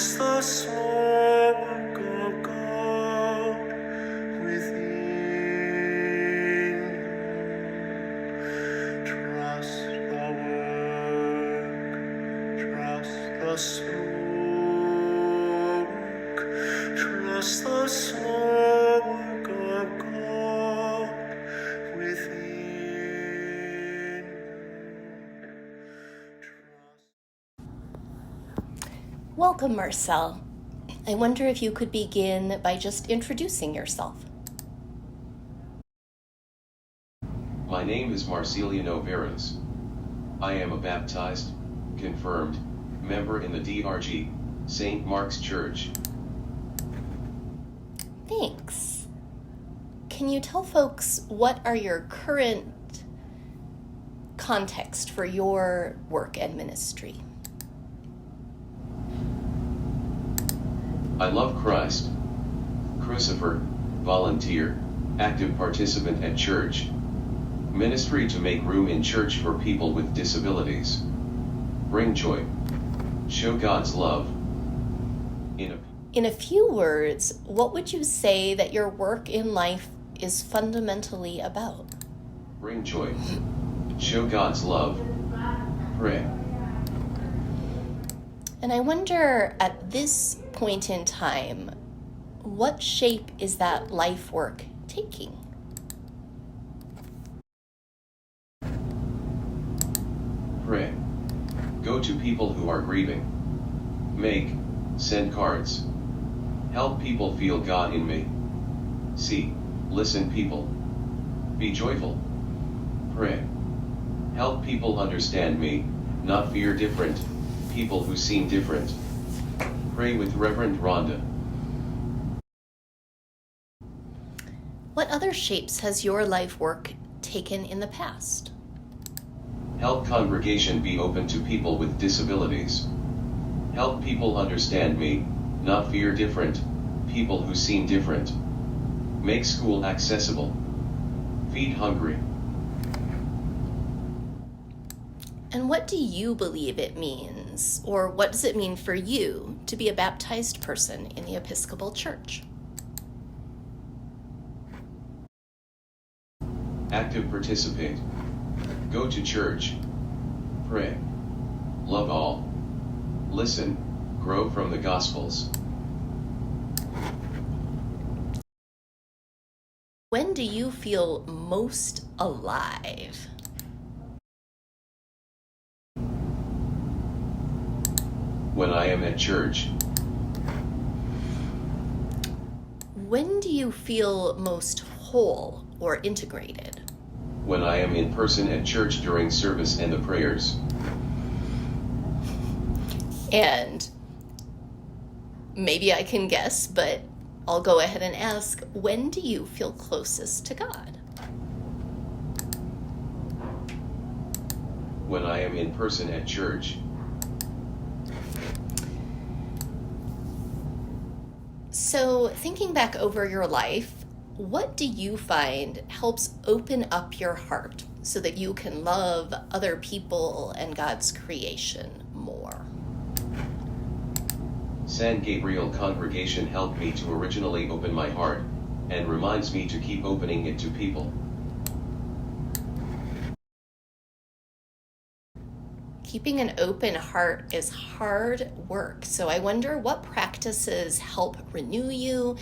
Trust the small work of God within you. Trust the work, trust the small work, trust the small work of God within you. Welcome, Marcel. I wonder if you could begin by just introducing yourself. My name is Marcel Varoz. I am a baptized, confirmed, member in the DRG, St. Mark's Church. Thanks. Can you tell folks what are your current context for your work and ministry? I love Christ. Crucifer, volunteer, active participant at church. Ministry to make room in church for people with disabilities. Bring joy. Show God's love. In a few words, what would you say that your work in life is fundamentally about? Bring joy. Show God's love. Pray. And I wonder, at this point in time, what shape is that life work taking? Pray. Go to people who are grieving. Send cards. Help people feel God in me. See, listen people. Be joyful. Pray. Help people understand me, not fear different people who seem different. Pray with Reverend Rhonda. What other shapes has your life work taken in the past? Help congregation be open to people with disabilities. Help people understand me, not fear different people who seem different. Make school accessible. Feed hungry. And what do you believe it means, or what does it mean for you to be a baptized person in the Episcopal Church? Active participate. Go to church. Pray. Love all. Listen, grow from the Gospels. When do you feel most alive? When I am at church. When do you feel most whole or integrated? When I am in person at church during service and the prayers. And maybe I can guess, but I'll go ahead and ask, when do you feel closest to God? When I am in person at church. So, thinking back over your life, what do you find helps open up your heart so that you can love other people and God's creation more? San Gabriel congregation helped me to originally open my heart, and reminds me to keep opening it to people. Keeping an open heart is hard work, so I wonder what practices help renew you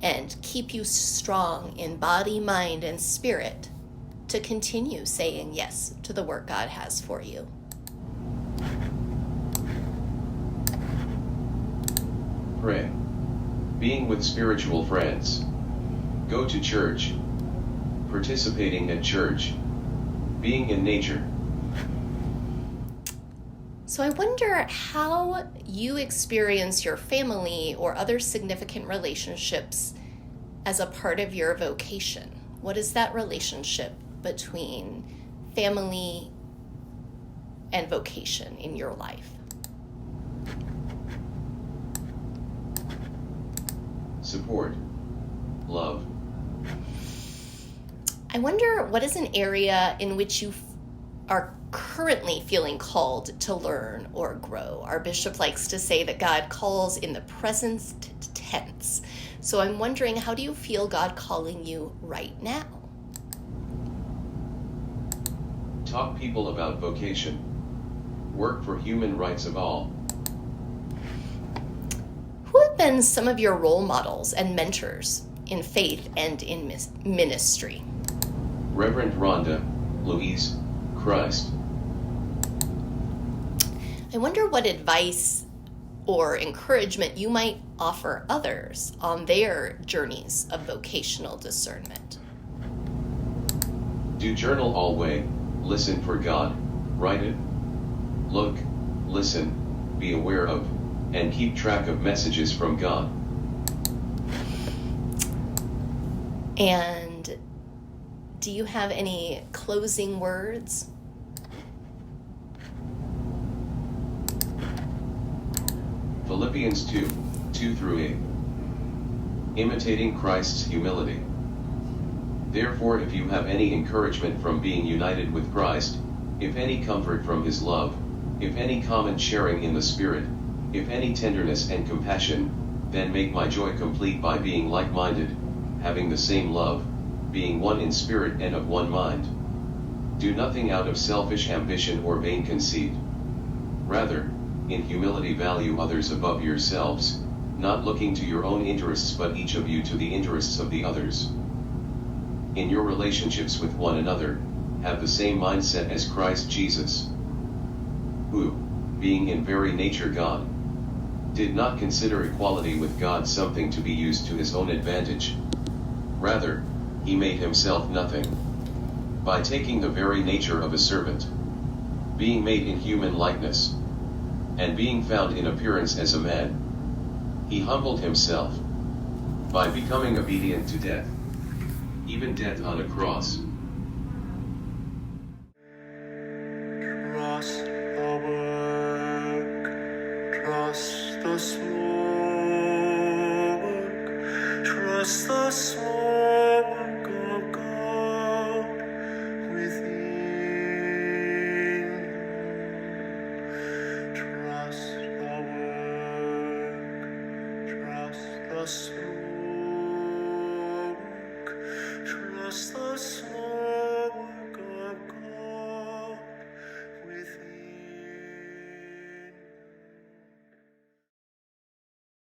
and keep you strong in body, mind, and spirit to continue saying yes to the work God has for you. Pray. Being with spiritual friends. Go to church. Participating at church. Being in nature. So I wonder how you experience your family or other significant relationships as a part of your vocation. What is that relationship between family and vocation in your life? Support. Love. I wonder what is an area in which you are currently feeling called to learn or grow? Our bishop likes to say that God calls in the present tense. So I'm wondering, how do you feel God calling you right now? Talk people about vocation. Work for human rights of all. Who have been some of your role models and mentors in faith and in ministry? Reverend Rhonda, Louise, Christ. I wonder what advice or encouragement you might offer others on their journeys of vocational discernment. Do journal always, listen for God, write it. Look, listen, be aware of, and keep track of messages from God. And do you have any closing words? Philippians 2, 2-8. Imitating Christ's humility. Therefore, if you have any encouragement from being united with Christ, if any comfort from his love, if any common sharing in the Spirit, if any tenderness and compassion, then make my joy complete by being like-minded, having the same love, being one in spirit and of one mind. Do nothing out of selfish ambition or vain conceit. Rather, in humility value others above yourselves, not looking to your own interests but each of you to the interests of the others. In your relationships with one another, have the same mindset as Christ Jesus, who, being in very nature God, did not consider equality with God something to be used to his own advantage. Rather, he made himself nothing, by taking the very nature of a servant, being made in human likeness, and being found in appearance as a man, he humbled himself, by becoming obedient to death, even death on a cross. Trust the work, trust the small work, trust the small work of God within. Trust the work, trust the small